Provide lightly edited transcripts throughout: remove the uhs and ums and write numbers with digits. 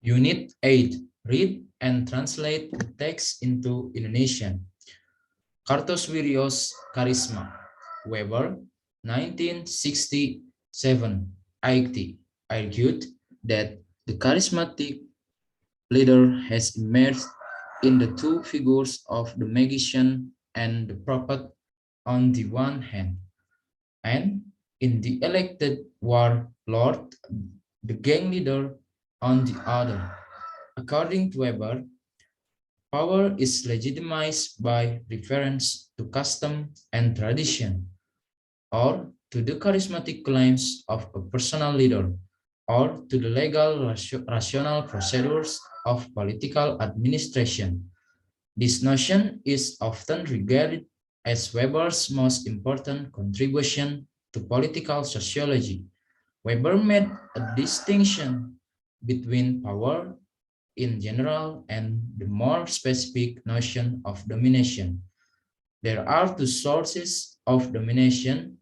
Unit 8. Read and translate the text into Indonesian. Kartosuwiryo's Charisma. Weber, 1967, IT, argued that the charismatic leader has emerged in the two figures of the magician and the prophet on the one hand, and in the elected warlord, the gang leader on the other. According to Weber, power is legitimized by reference to custom and tradition, or to the charismatic claims of a personal leader, or to the legal rational procedures of political administration. This notion is often regarded as Weber's most important contribution to political sociology. Weber made a distinction between power in general and the more specific notion of domination. There are two sources of domination.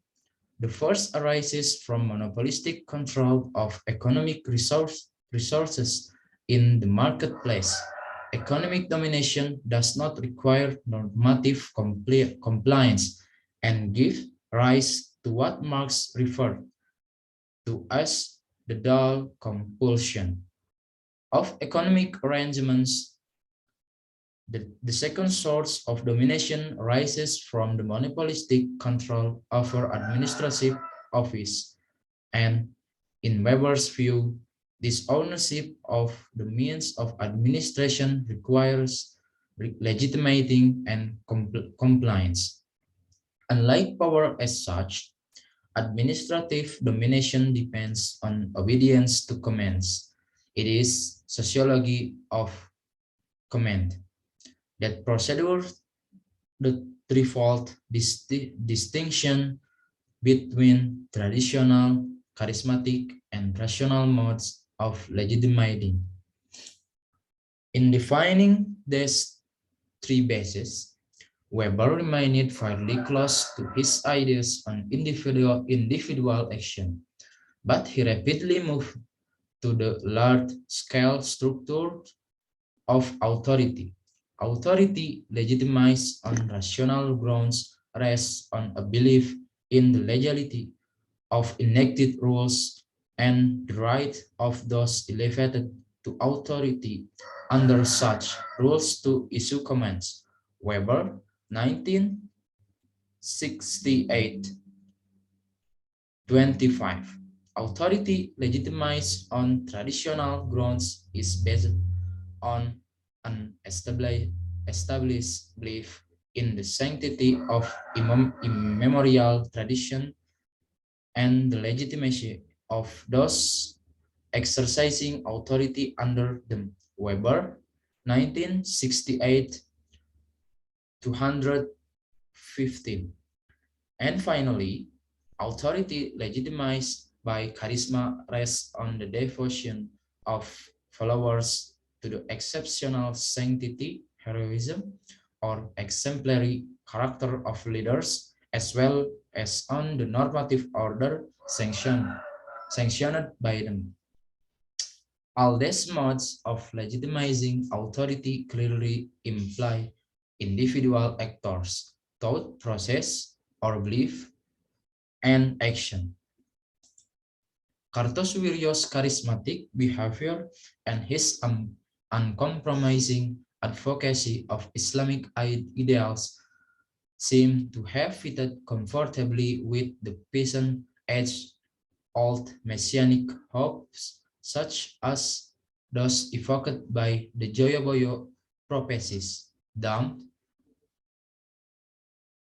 The first arises from monopolistic control of economic resources in the marketplace. Economic domination does not require normative compliance and gives rise to what Marx referred to as the dual compulsion of economic arrangements. The second source of domination arises from the monopolistic control over administrative office, and in Weber's view, this ownership of the means of administration requires legitimating and compliance. Unlike power as such, administrative domination depends on obedience to commands. It is sociology of command that procedure the threefold distinction between traditional, charismatic, and rational modes of legitimating. In defining these three bases, Weber remained fairly close to his ideas on individual action, but he rapidly moved to the large-scale structure of authority. Authority legitimized on rational grounds rests on a belief in the legality of enacted rules and the right of those elevated to authority under such rules to issue commands. Weber, 1968, 25. Authority legitimized on traditional grounds is based on an established belief in the sanctity of immemorial tradition and the legitimacy of those exercising authority under them. Weber, 1968, 215. And finally, authority legitimized by charisma rests on the devotion of followers to the exceptional sanctity, heroism, or exemplary character of leaders, as well as on the normative order sanctioned by them. All these modes of legitimizing authority clearly imply individual actors, thought process, or belief, and action. Kartosuwiryo's charismatic behavior and his uncompromising advocacy of Islamic ideals seem to have fitted comfortably with the peasant-age-old messianic hopes, such as those evoked by the Joyoboyo prophecies, Damned,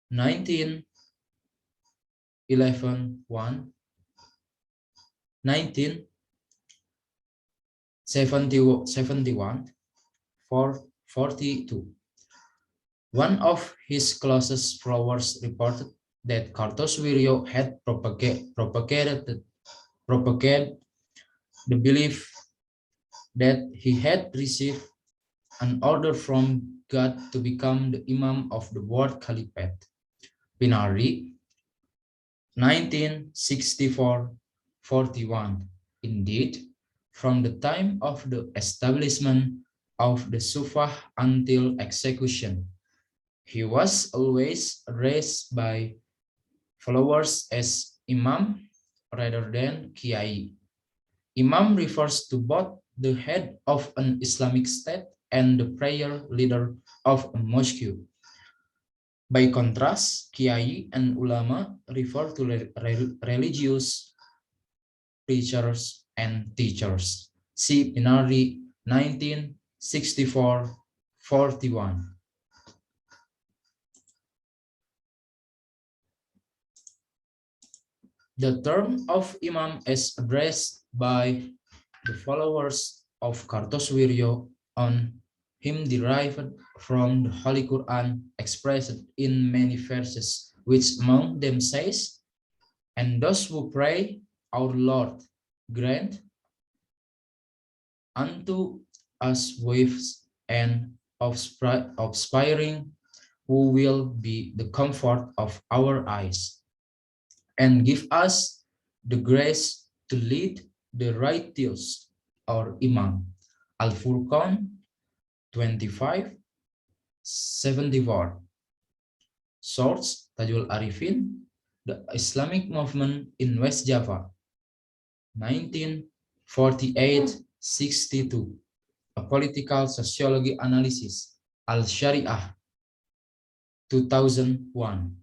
1911, 1971, 42. One of his closest followers reported that Kartosuwiryo had propagated the belief that he had received an order from God to become the Imam of the world Caliphate. Pinari, 1964, 41. Indeed, from the time of the establishment of the Sufah until execution. He was always addressed by followers as Imam rather than Kiai. Imam refers to both the head of an Islamic state and the prayer leader of a mosque. By contrast, Kiai and Ulama refer to religious preachers and teachers. See Pinari 1964-41. The term of Imam is addressed by the followers of Kartosuwiryo on him derived from the Holy Quran expressed in many verses, which among them says, "And those who pray, our Lord, grant unto us wives and offspring who will be the comfort of our eyes, and give us the grace to lead the righteous," or Imam. Al-Furqan 25-74. Source Tajul Arifin, The Islamic Movement in West Java, 1948-62. A Political Sociology Analysis, Al-Shari'ah, 2001.